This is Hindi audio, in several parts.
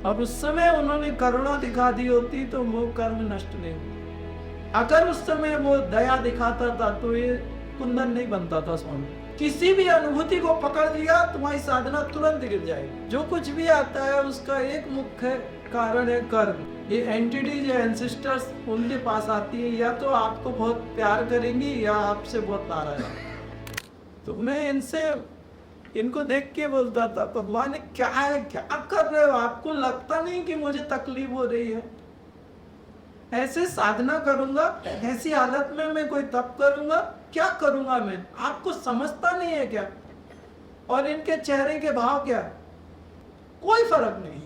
और उस समय उन्होंने करुणा दिखा दी होती तो वो कर्म नष्ट नहीं होता। अगर उस समय वो दया दिखाता था तो ये कुंदन नहीं बनता था स्वामी। किसी भी अनुभूति को पकड़ लिया तुम्हारी साधना तुरंत गिर जाएगी। जो कुछ भी आता है उसका एक मुख्य कारण है कर्म। ये एंटिटीज या एंसेस्टर्स उनके पास आती है, या तो आपको बहुत प्यार करेंगी या आपसे बहुत नाराज। तो मैं इनको देख के बोलता था भगवान क्या है, क्या कर रहे हो? आपको लगता नहीं कि मुझे तकलीफ हो रही है? ऐसे साधना करूंगा, ऐसी हालत में मैं कोई तप करूंगा, क्या करूंगा मैं? आपको समझता नहीं है क्या? और इनके चेहरे के भाव क्या? कोई फर्क नहीं।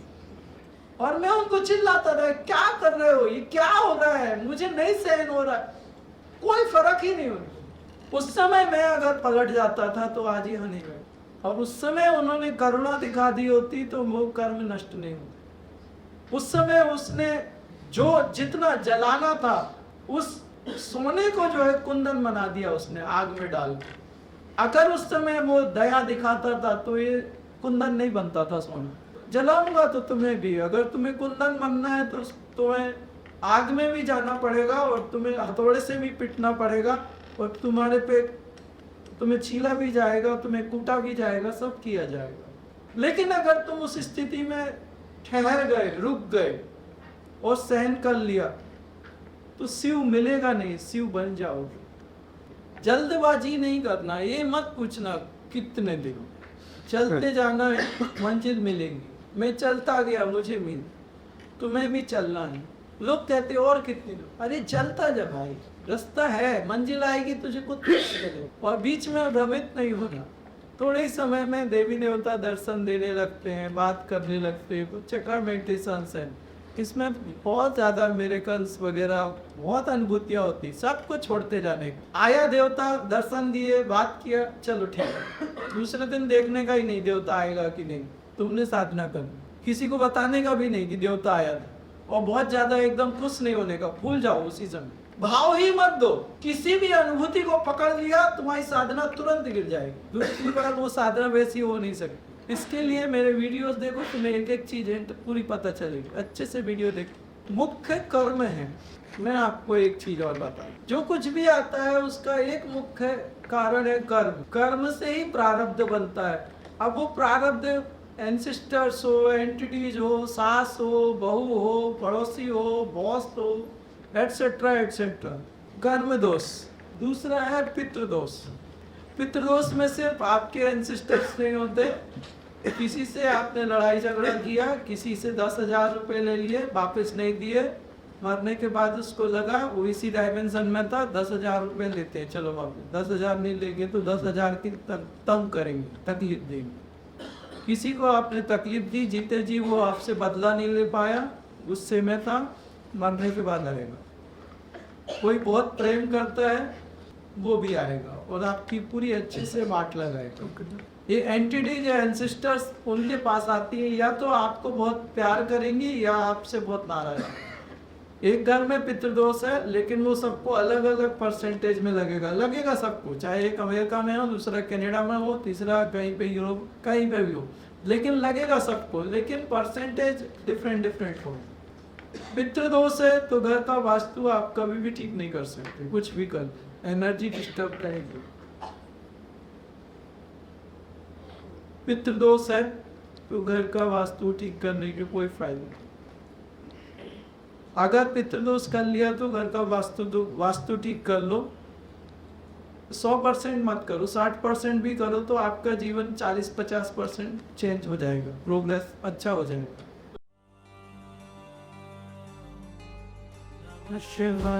और मैं उनको चिल्लाता था क्या कर रहे हो, ये क्या हो रहा है, मुझे नहीं सहन हो रहा है। कोई फर्क ही नहीं हो रहा। उस समय मैं अगर पलट जाता था तो आज यहाँ नहीं गए। और उस समय उन्होंने करुणा दिखा दी होती तो वो कर्म नष्ट नहीं होते। उस समय उसने जो जितना जलाना था उस सोने को जो है कुंदन बना दिया उसने आग में डाल के। अगर उस समय वो दया दिखाता था तो ये कुंदन नहीं बनता था सोना। जलाऊंगा तो तुम्हें भी, अगर तुम्हें कुंदन बनना है तो तुम्हें आग में भी जाना पड़ेगा और तुम्हें हथौड़े से भी पिटना पड़ेगा और तुम्हारे पे तुम्हें छीला भी जाएगा, तुम्हें कूटा भी जाएगा, सब किया जाएगा। लेकिन अगर तुम उस स्थिति में ठहर गए, रुक गए और सहन कर लिया तो शिव मिलेगा नहीं, शिव बन जाओगे। जल्दबाजी नहीं करना, ये मत पूछना कितने दिन, चलते जाना है, मंजिल मिलेगी। मैं चलता गया, मुझे मिल, तुम्हें भी चलना है। लोग कहते और कितने दिन, अरे चलता जा भाई, रास्ता है, मंजिल आएगी तुझे कुछ और बीच में भ्रमित नहीं होना। थोड़े ही समय में देवी देवता दर्शन देने लगते हैं, बात करने लगते हैं, कुछ चक्कर मेडिटेशन है, इसमें बहुत ज़्यादा मिरेकल्स वगैरह बहुत अनुभूतियाँ होती, सब कुछ छोड़ते जाने। आया देवता, दर्शन दिए, बात किया, चलो ठीक है, दूसरे दिन देखने का ही नहीं देवता आएगा कि नहीं, तुमने साधना कर, किसी को बताने का भी नहीं कि देवता आया था। और बहुत ज़्यादा एकदम खुश नहीं होने का, भूल जाओ उसी समय, भाव ही मत दो। किसी भी अनुभूति को पकड़ लिया तुम्हारी साधना तुरंत गिर जाएगी। दूसरी बार वो साधना वैसी हो नहीं सकती। इसके लिए मेरे वीडियोस देखो, तुम्हें एक एक चीज है तो पूरी पता चलेगी। अच्छे से वीडियो देखो। मुख्य कर्म है। मैं आपको एक चीज और बता, जो कुछ भी आता है उसका एक मुख्य कारण है कर्म। कर्म से ही प्रारब्ध बनता है। अब वो प्रारब्ध एंसेस्टर्स हो, एंटिटीज हो, सास हो, बहू हो, पड़ोसी हो, बॉस हो, एटसेट्रा एटसेट्रा। कर्म दोष। दूसरा है पितृदोष। पितृदोष में सिर्फ आपके एंसेस्टर्स नहीं होते, किसी से आपने लड़ाई झगड़ा किया, किसी से 10,000 रुपए ले लिए, वापस नहीं दिए, मरने के बाद उसको लगा वो इसी डायमेंशन में था, 10,000 रुपए लेते हैं, चलो वापस 10,000 नहीं लेंगे तो 10,000 की तंग करेंगे, तकलीफ देंगे। किसी को आपने तकलीफ दी, जीते जी वो आपसे बदला नहीं ले पाया, गुस्से में था, मरने के बाद आएगा। कोई बहुत प्रेम करता है, वो भी आएगा और आपकी पूरी अच्छे से बात लगाएगा। ये एंटिटीज या एंसेस्टर्स उनके पास आती है, या तो आपको बहुत प्यार करेंगी या आपसे बहुत नाराज है। एक घर में पितृदोष है, लेकिन वो सबको अलग अलग परसेंटेज में लगेगा सबको, चाहे एक अमेरिका में हो, दूसरा कनाडा में हो, तीसरा कहीं पे यूरोप, कहीं पे भी हो, लेकिन लगेगा सबको, लेकिन परसेंटेज डिफरेंट हो। पितृदोष है तो घर का वास्तु आप कभी भी ठीक नहीं कर सकते, कुछ भी कर, एनर्जी डिस्टर्ब रहेगी। पितृदोष है तो घर का वास्तु ठीक करने के कोई फायदा नहीं। अगर पितृदोष कर लिया तो घर का वास्तु ठीक कर लो। 100% मत करो, 60% भी करो तो आपका जीवन 40-50% चेंज हो जाएगा, प्रोग्रेस अच्छा हो जाएगा। शिवा